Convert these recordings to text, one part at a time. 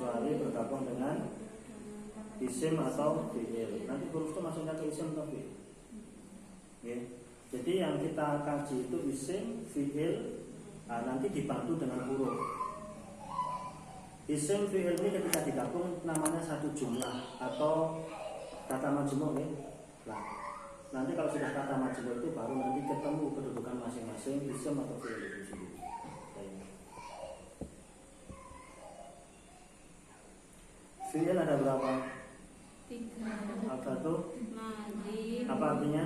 kecuali bergabung dengan isim atau fi'il. Nanti huruf itu masuknya ke isim atau fi'il. Okay. Jadi yang kita kaji itu isim, fi'il, nanti dibantu dengan huruf. Isim, fi'il ini ketika digabung namanya satu jumlah atau kata majmuk ya. Nah, nanti kalau sudah kata majmuk itu baru nanti ketemu kedudukan masing-masing isim atau fi'il itu sendiri. Fi'il ada berapa? 3. Apa tuh? Madi. Apa artinya?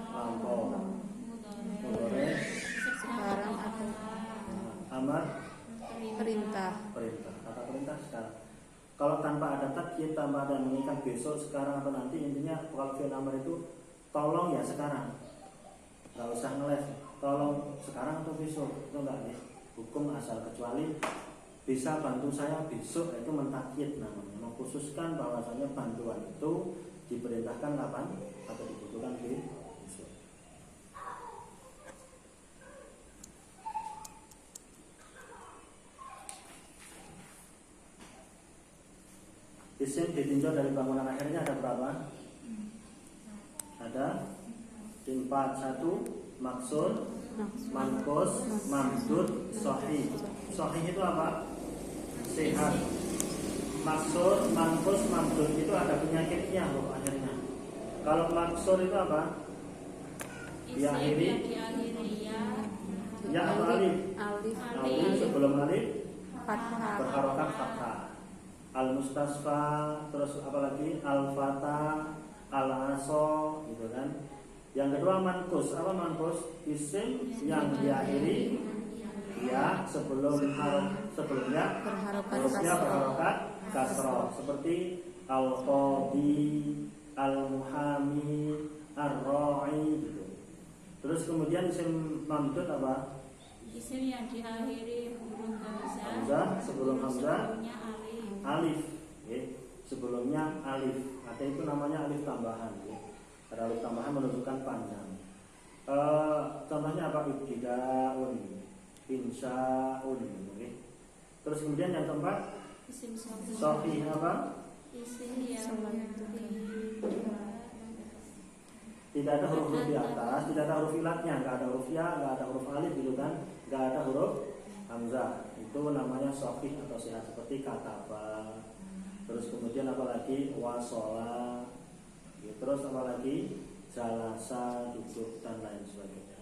Lampau. Mudhari. Sekarang ada Amar. perintah. Kata perintah sekarang. Kalau tanpa ada takyid, tanpa ada mengikat besok, sekarang atau nanti, intinya kalau fi'il amar itu tolong ya sekarang. Gak usah ngeles. Tolong sekarang atau besok. Itu enggak ya. Hukum asal, kecuali bisa bantu saya besok, itu mentakyid namanya. Mengkhususkan bahwasanya bantuan itu diperintahkan kapan atau dibutuhkan besok. Isim ditinjau dari bangunan akhirnya ada berapa? Ada 4. 1 maksud, manqus, mamdud, sahih. Sahih itu apa? Sehat. Maksud, manqus, mamdud itu ada penyakitnya loh akhirnya. Kalau maksud itu apa? Diakhiri ya atau alif? Alif sebelum alif Fathah. berharokat fathah. Al-mustasfa, terus apalagi al-fata, al-aso, gitu kan. Yang kedua manqus. Apa manqus? Isim yang diakhiri ya sebelumnya hurufnya berharokat kasroh, seperti al-qadi, al-muhami, ar-ra'i gitu. Terus kemudian isim mamdud apa? Isim yang diakhiri huruf hamzah, sebelum hamzah alif, ya. Sebelumnya alif, atau itu namanya alif tambahan, ya. Karena alif tambahan menunjukkan panjang. Contohnya apa? Ibtidaun, insaun, ya. Terus kemudian yang keempat, isim sahih apa? Isim yang Tidak ada huruf di atas, tidak ada huruf ilatnya, nggak ada huruf ya, nggak ada huruf alif gitu kan, nggak ada huruf hamzah. Itu namanya sahih atau sehat, seperti kataba. Terus kemudian apalagi wasola, ya, terus apalagi jalasa, duduk dan lain sebagainya.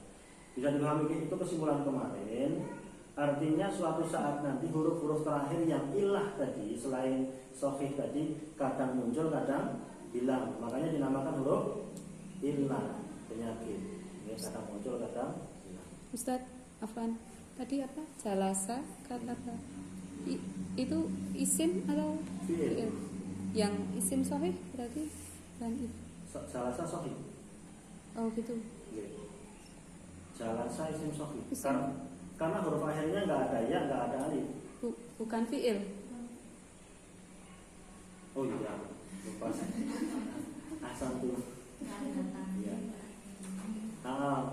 Bisa dipahami itu kesimpulan kemarin. Artinya suatu saat nanti huruf-huruf terakhir yang ilah tadi selain sahih tadi kadang muncul kadang hilang. Makanya dinamakan huruf ilah, penyakit. Ya, kadang muncul kadang hilang. Ustaz Afwan, tadi apa? Jalasa kata apa? Itu isim atau Fi'il. Yang isim sahih berarti kan itu. Jalasa sahih. Oh gitu. Ya. Jalasa isim sahih. Isim. Karena huruf akhirnya nggak ada ya, nggak ada alif. Bukan fi'il. Oh iya, lupa saya. Asal tuh. Ya.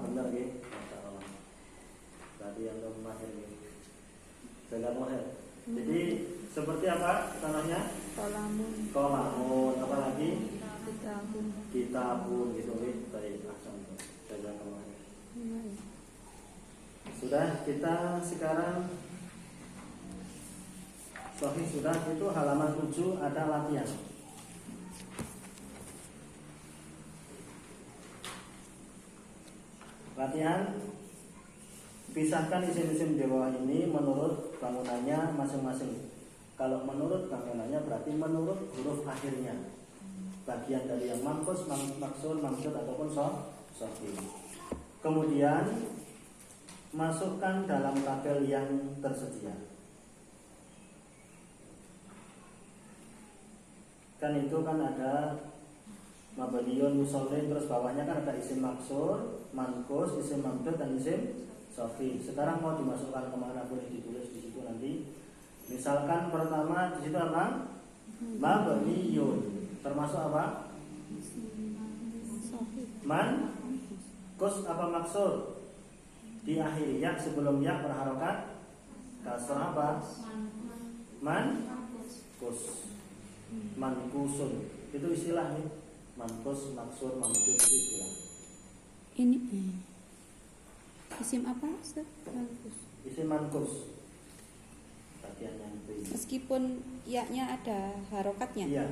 Benar ya. Masya Allah. Berarti yang mahir ya. Jaga mahir. Jadi seperti apa contohnya? Kolamun, apalagi? Kitabun gitu ya. Baik, asal tuh. Jaga mahir. Sudah, kita sekarang sahih sudah, itu halaman 7 ada latihan. Latihan, pisahkan isim-isim di bawah ini menurut bangunannya masing-masing. Kalau menurut bangunannya berarti menurut huruf akhirnya. Bagian dari yang manqus, maksud, mamdud ataupun sahih. Kemudian masukkan dalam tabel yang tersedia. Kan itu kan ada mabniyun musallin, terus bawahnya kan ada isim maksur, manqus, isim mamdud dan isim sahih. Sekarang mau dimasukkan kemana boleh ditulis di situ nanti. Misalkan pertama di situ apa? Mabniyun. Termasuk apa? Manqus apa maksur? Di akhir ya, sebelum ya berharokat kasrah apa? Mampus. Mankusun itu istilah nih. Mankus, maksur, mamdud itu istilah. Ini isim apa Ustaz? Mankus. Isim mankus. Bagian yang itu. Meskipun ya-nya ada harokatnya. Iya.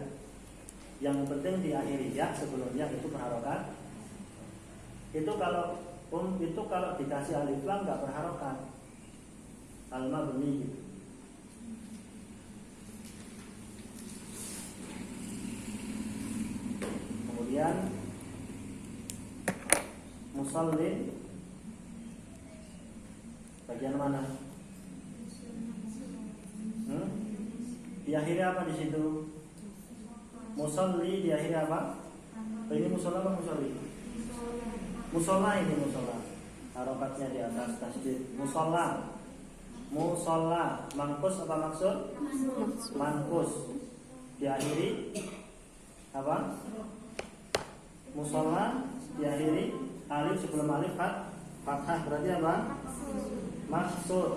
Yang penting diakhiri ya sebelumnya itu berharokat. Itu kalau dikasih alif lam nggak berharokat. Al-mabni gitu. Kemudian musallin bagian mana? Diakhiri apa di situ? Musalli diakhiri apa? Ini musola apa musalli? Musola ini musola. Harokatnya di atas tasdid. Musola. Musola. Mangkus apa maksud? Mangkus. Diakhiri apa? Musola diakhiri alif sebelum alif fathah berarti apa? Maksud.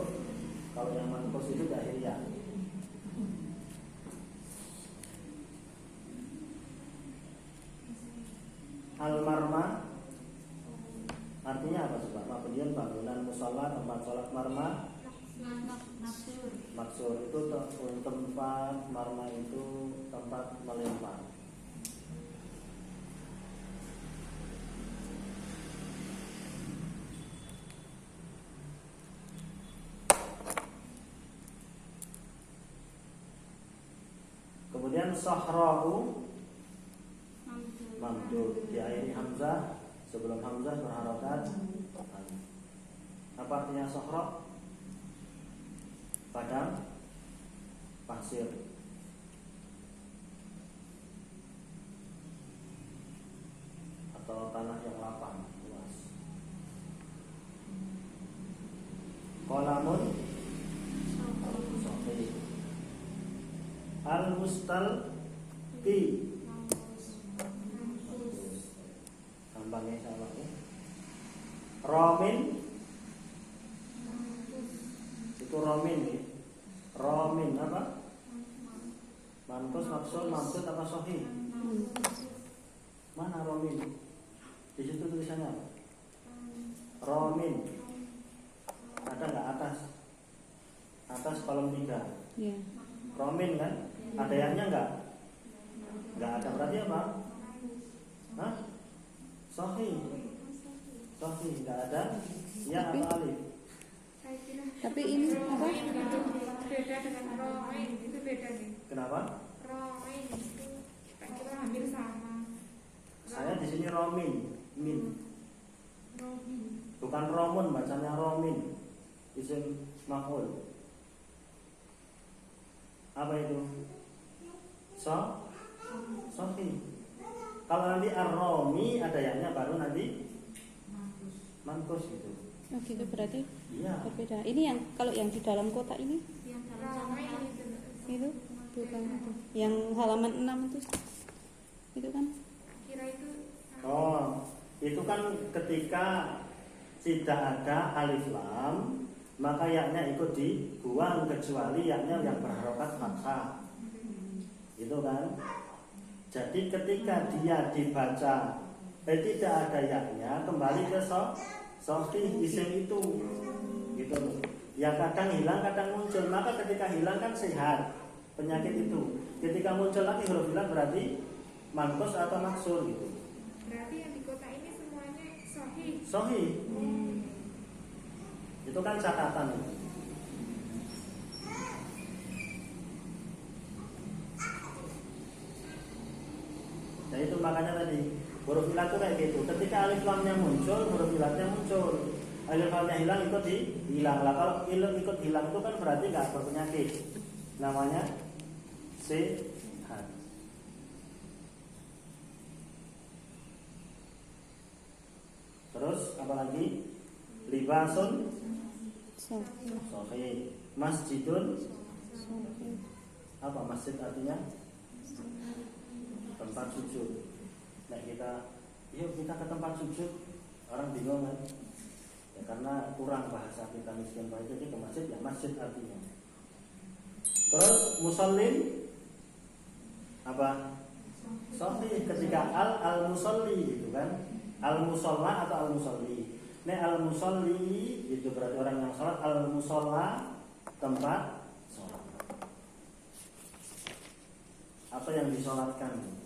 Kalau yang mangkus itu diakhiri ya. Al-marma artinya apa coba? Mabniun bangunan musola tempat sholat marma. Maksur itu tempat marma itu tempat melempar. Kemudian sahrahu mamdud diakhiri hamzah sebelum hamzah berharokat. Apa artinya sahra? Padang pasir. Atau tanah yang lapang luas. Qalamun sahih. Al-mustalqi gampangnya sama ya. Romin itu romin ya. Romin apa? Mantus maksud mamdud apa sahih? Mana romin? Di situ tulisannya apa? Romin. Ada nggak atas? Atas kolom 3. Ya. Romin kan? Ada yang-nya nggak? Nggak ada berarti apa? Hah? Sahih. Sahih nggak ada. Ya atau alif? Tapi ini apa? Beda dengan romain, itu beda nih. Kenapa? Romain itu kita hampir sama. Saya di sini romin, min. Romin. Bukan romun, bacanya romin. Isim maf'ul. Apa itu? Sahih. Kalau nanti ar-romi ada yaknya baru nanti mankus gitu. Oh gitu berarti Iya. berbeda. Ini yang kalau yang di dalam kotak ini Yang dalam Romain catatan. itu bukan itu. Yang halaman 6 itu kan? kira itu Oh, itu kan ketika tidak ada alif lam, maka yaknya ikut dibuang kecuali yaknya yang berharokat fathah. Itu kan? Jadi ketika dia dibaca tidak ada yaknya, kembali ke sahih isim itu. Gitu loh. Yang kadang hilang, kadang muncul. Maka ketika hilang kan sehat penyakit itu. Ketika muncul lagi huruf hilang berarti mankus atau maksur gitu. berarti yang di kota ini semuanya sahih. Sahih. Itu kan catatan. Nah itu makanya tadi huruf ilat itu kayak gitu. Ketika alif lamnya muncul, huruf ilatnya muncul. Alif lamnya hilang ikut hilang. Lah kalau ikut hilang itu kan berarti nggak berpenyakit. Namanya sehat. Terus apa lagi? Libasun sahih. Masjidun apa masjid artinya? Tempat sujud. Nah yuk kita ke tempat sujud, orang bingung kan? Ya karena kurang bahasa kita miskin baik, jadi ke masjid ya masjid artinya. Terus musallin apa? Sahih. Ketika al musalli gitu kan. Al musalla atau al musalli. Al musalli itu berarti orang yang sholat. Al musalla tempat sholat. Apa yang disolatkan?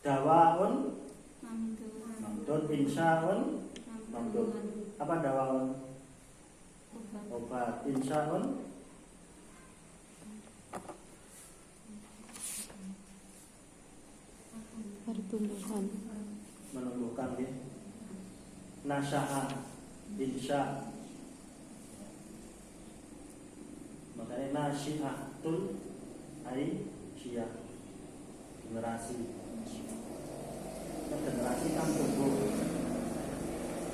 Dawaun mamdun, insyaun mamdun. Apa dawaun? Obat. Insyaun pertumbuhan. menumbuhkan ya. Nasya'a insya. Makanya nasyi'atul ai syia. Generasi. Generasi kan tumbuh.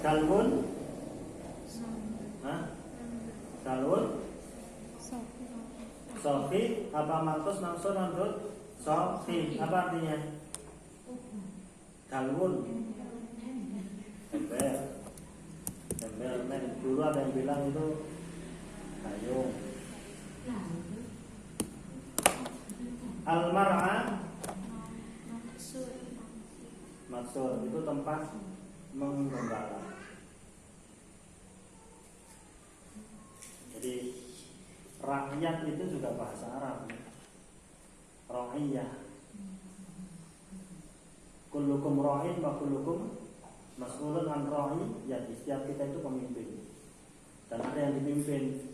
Dalun Dalun Sofi apa maksud maksud menurut Sofi apa artinya? Dalun Embel men. Dulu ada yang bilang itu Kayung. Al-mar'a maksud itu tempat menggembala. Jadi rakyat itu juga bahasa Arab. Ra'iyah. Kullukum ra'in wa kullukum mas'ulun an ra'iyyati. Setiap kita itu pemimpin. Dan ada yang dipimpin.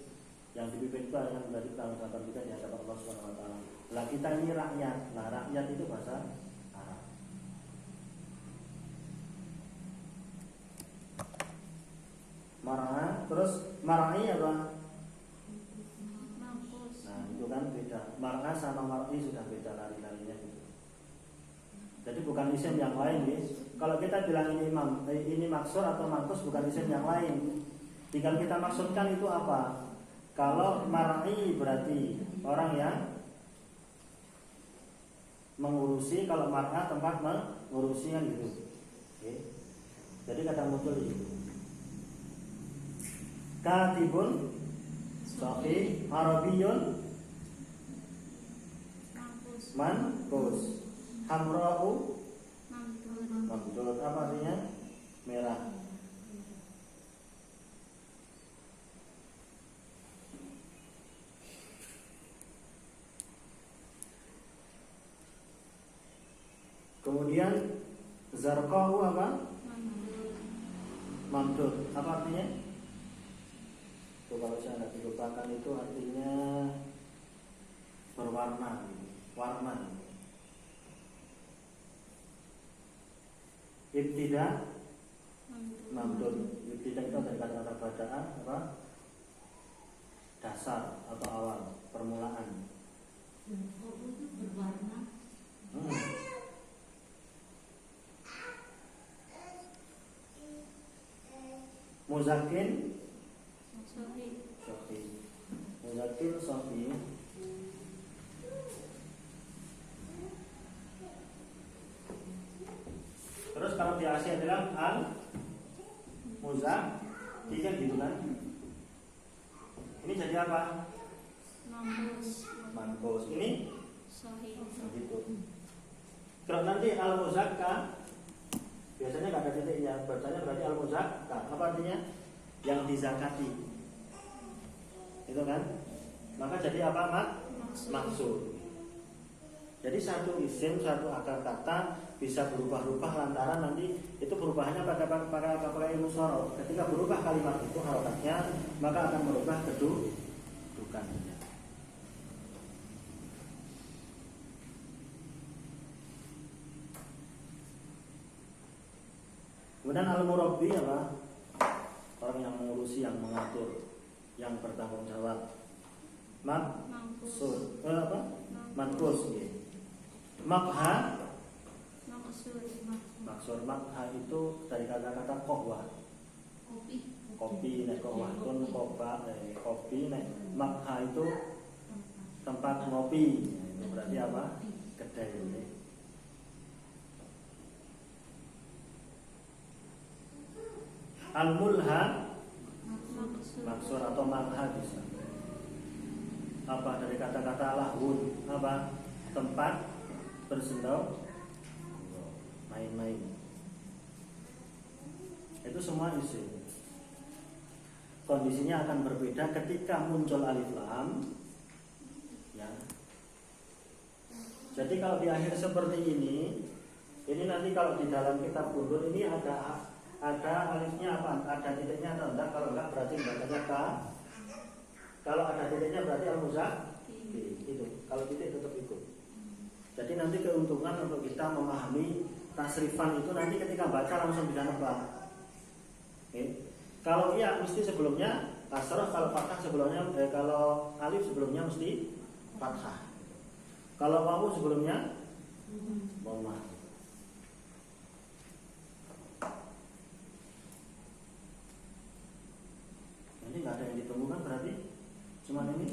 Yang dipimpin itu adalah menjadi tanggung kita di hadapan Allah Subhanahu wa taala. Lah kita ini rakyat. Nah, rakyat itu bahasa Arab. Mar'a, terus mar'i apa? Nah, itu kan beda. Mar'a sama mar'i sudah beda lari-larinya gitu. Jadi bukan isim yang lain, guys. Kalau kita bilang ini maksur atau mangkus bukan isim yang lain. Tinggal kita maksudkan itu apa? Kalau mar'i berarti orang yang mengurusi, kalau mar'a tempat mengurusi kan gitu. Oke. Jadi kadang muncul itu. Katibun sahih, Arabiyun mankus, hamra'u mamdud. Apa artinya? Merah. Kemudian zarqahu apa? Mamdud. Apa artinya? Itu kalau saya tidak dilupakan itu artinya berwarna, warna. Ibtida mamdud. Ibtida itu dari kata-kata badaan apa? Dasar atau awal, permulaan. Berwarna. Muzakin Sofi. Muzakin Sofi. Terus kalau di Asia bilang al muzak, dia gitu kan? Ini jadi apa? Mankus. Ini Sofi. gitu. Kalau nanti al muzakka biasanya nggak ada titiknya, bacanya berarti al muzakka. Apa artinya? Yang dizakati. Itu kan? Maka jadi apa maksud. Jadi satu isim, satu akar kata bisa berubah-ubah lantaran nanti itu perubahannya pakai ilmu sorof. Ketika berubah kalimat itu harokatnya, maka akan merubah kedudukannya. Kemudian al-murabbi apa? Orang yang mengurusi, yang mengatur, yang bertanggung jawab. Maksud apa? Mankus ya. Makha maksud makha itu dari kata-kata kohwa. Kopi nek kohwa itu kopi nek makha itu tempat ngopi. Itu berarti apa? Kedai ini. Al-mulha maksud atau makha bisa. apa dari kata-kata lahun, apa tempat bersendau main-main. Itu semua isim. Kondisinya akan berbeda ketika muncul alif lam. Ya. Jadi kalau di akhir seperti ini nanti kalau di dalam kitab bundur ini ada alifnya apa? Ada titiknya atau enggak? Kalau enggak berarti bacanya ka. Kalau ada titiknya berarti al-muzak. Itu. Kalau titik tetap ikut. Jadi nanti keuntungan untuk kita memahami tasrifan itu nanti ketika baca langsung bisa nebak. Oke. Kalau iya mesti sebelumnya kasrah, kalau fathah sebelumnya kalau alif sebelumnya mesti fathah. Kalau wawu sebelumnya dhammah. Ini nggak ada yang ditunggu kan berarti cuma ini.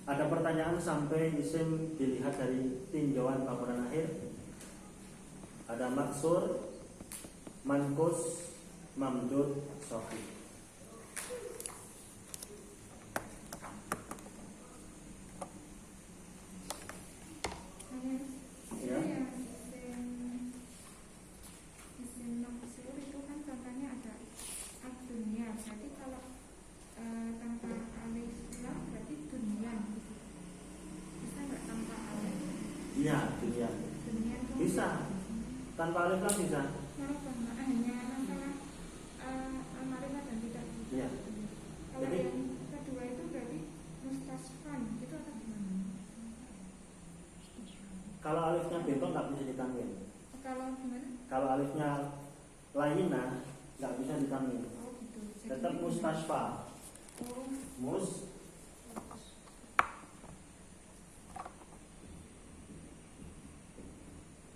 Ada pertanyaan sampai isim dilihat dari tinjauan bangunan akhir. Ada maksur, mankus, mamdud, sahih. Ya. Isim maksur itu kan contohnya ada ad-dunya. Berarti kalau tanpa alif lam berarti dunyan. Bisa nggak tanpa alif? Iya, dunia. Dunyan itu Bisa. Tanpa alif lam bisa. kenapa? Hanya masalah al-ma'rifah dan tidak. Iya. Kalau Jadi- yang kedua itu berarti mustasfan itu atau gimana? Kalau alifnya bentong nggak bisa ditanwin. Kalau gimana? Kalau alifnya lainah nggak bisa ditanwin. Oh gitu. Tetap mustasfa. Oh,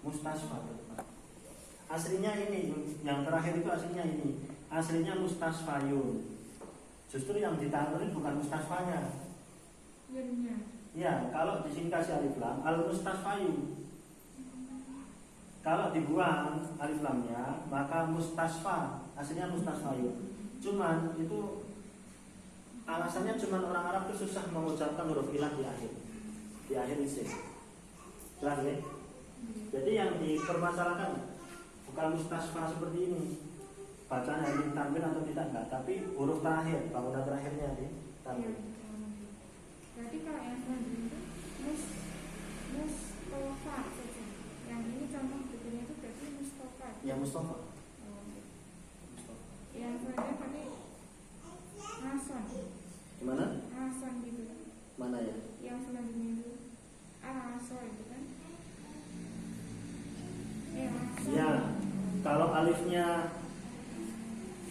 Mustasfa tetap. Aslinya ini yang terakhir itu aslinya ini. Aslinya mustasfayun. Justru yang ditanwin bukan mustasfanya. yunnya. Ya, kalau di sini kasih alif lam, al mustasfayu. Kalau dibuang alif lamnya, maka mustasfa, aslinya mustasfayu. Cuman itu alasannya cuman orang Arab itu susah mengucapkan huruf ilah di akhir isim. Jelas ya? Jadi yang dipermasalahkan bukan mustasfa seperti ini, bacaan yang ditampil atau tidak enggak, tapi huruf terakhir, bangunan terakhirnya ditampil. Berarti kalau yang selanjutnya itu Mustafa saja. Yang ini contoh berikutnya itu berarti Mustafa. Ya Mustafa. Oh. Yang selanjutnya berarti Hasan. Gimana? Hasan gitu. Mana ya? Yang selanjutnya itu Al-Asor itu kan. Hasan. Ya, kalau alifnya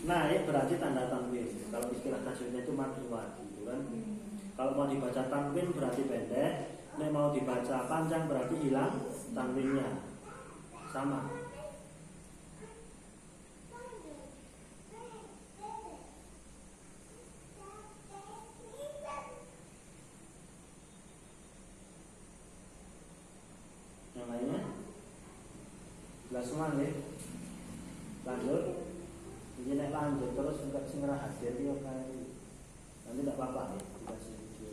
naik berarti tanda tanwin. Kalau istilah tajwidnya itu madhuwah, gitu kan? Kalau mau dibaca tanwin berarti pendek, nek mau dibaca panjang berarti hilang tanwinnya. Sama. Yang lainnya? Jelas semua nih. Lanjut. Ini nek lanjut terus enggak sing hadir yo kae. Nanti enggak apa-apa ya, dikasih video.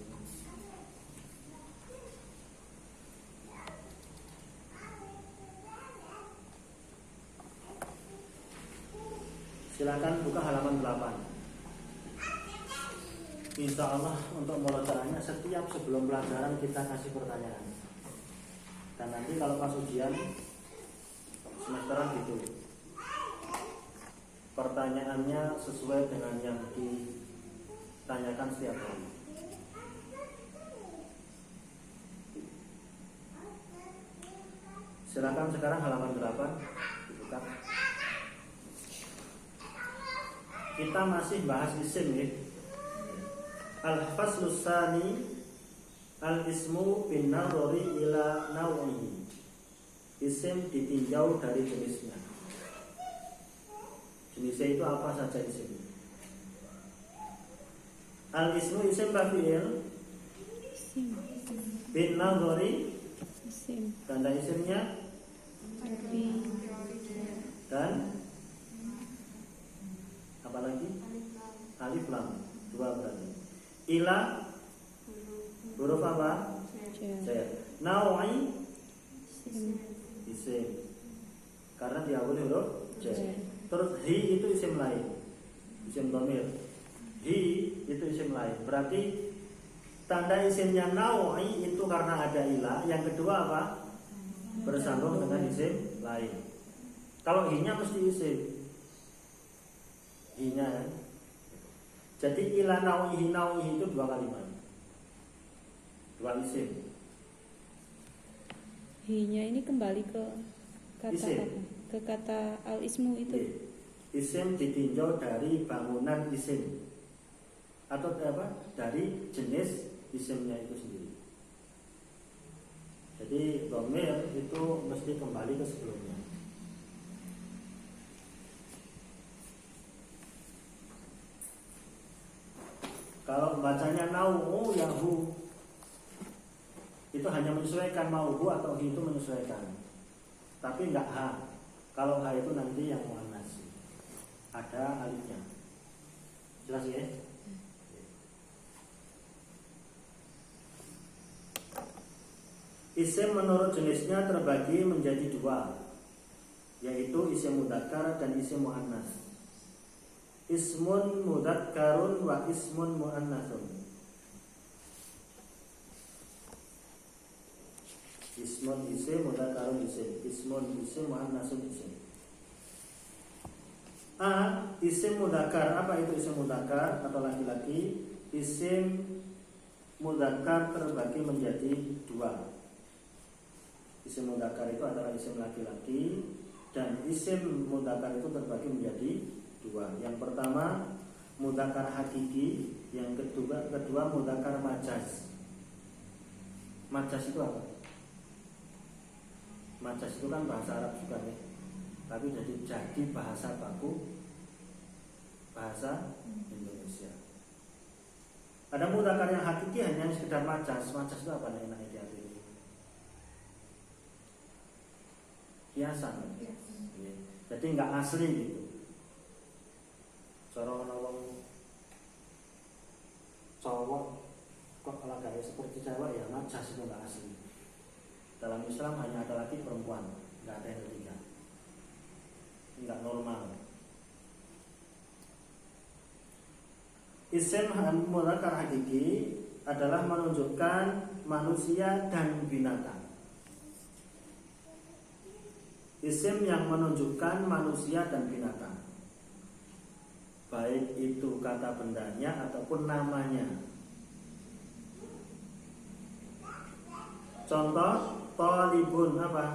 Silakan buka halaman 8. Insya Allah untuk murojaahnya setiap sebelum pelajaran kita kasih pertanyaan. Dan nanti kalau pas ujian semesteran gitu, pertanyaannya sesuai dengan yang ditanyakan setiap hari. Silakan sekarang halaman 8 dibuka. Kita masih bahas isim ya. Al-faslus tsani al-ismu bin nadhari ila naw'ihi. Isim ditinjau dari jenisnya. Jenisnya itu apa saja isim? Al-ismu isim fi'il. Bin nadhari Isim. tanda isimnya Arfi. dan apa lagi? alif lam, 2 berarti. Ila huruf apa? Jar. Nawa'i isim. Karena diawali huruf jar. Terus hi itu isim lain. Isim dhamir. Hi itu isim lain. Berarti tanda isimnya nawa'i itu karena ada ila. Yang kedua apa? Bersambung dengan isim lain. Kalau hi-nya mesti isim. Hi-nya kan. Jadi ila nawa'i itu 2 kalimat. 2 isim. Hi-nya ini kembali ke kata Isim. apa? Ke kata al-ismu itu. Isim ditinjau dari bangunan isim atau apa? Dari jenis isimnya itu sendiri. Jadi dhamir itu mesti kembali ke sebelumnya. Kalau bacanya nau yahu itu hanya menyesuaikan mau atau hi itu menyesuaikan, tapi enggak ha. Kalau ha itu nanti yang muannas, ada alifnya. Jelas ya? Isim menurut jenisnya terbagi menjadi 2, yaitu isim mudzakkar dan isim muannas. Ismun mudzakkarun wa ismun muannatsun. Ismun isim, mudzakarun isim. Ismun isim, muannatsun isim. A. Isim mudzakar. Apa itu isim mudzakar atau laki-laki? Isim mudzakar terbagi menjadi 2. Isim mudzakar itu adalah isim laki-laki, dan isim mudzakar itu terbagi menjadi 2. Yang pertama mudzakar hakiki, yang kedua mudzakar majaz. Majaz itu apa? Majaz itu kan bahasa Arab juga ya, tapi jadi bahasa baku bahasa Indonesia. Ada mudzakkar yang hakiki hanya sekedar majaz. Majaz itu apa nih enaknya diartikan? Kiasan. Jadi nggak asli gitu. Cara menolong cowok kok kalau gaya seperti cewek ya majaz itu nggak asli. Dalam Islam hanya ada laki perempuan, nggak ada yang ketiga. Nggak normal. Isim mudzakkar hakiki adalah menunjukkan manusia dan binatang. Isim yang menunjukkan manusia dan binatang, baik itu kata bendanya ataupun namanya. Contoh, thalibun apa?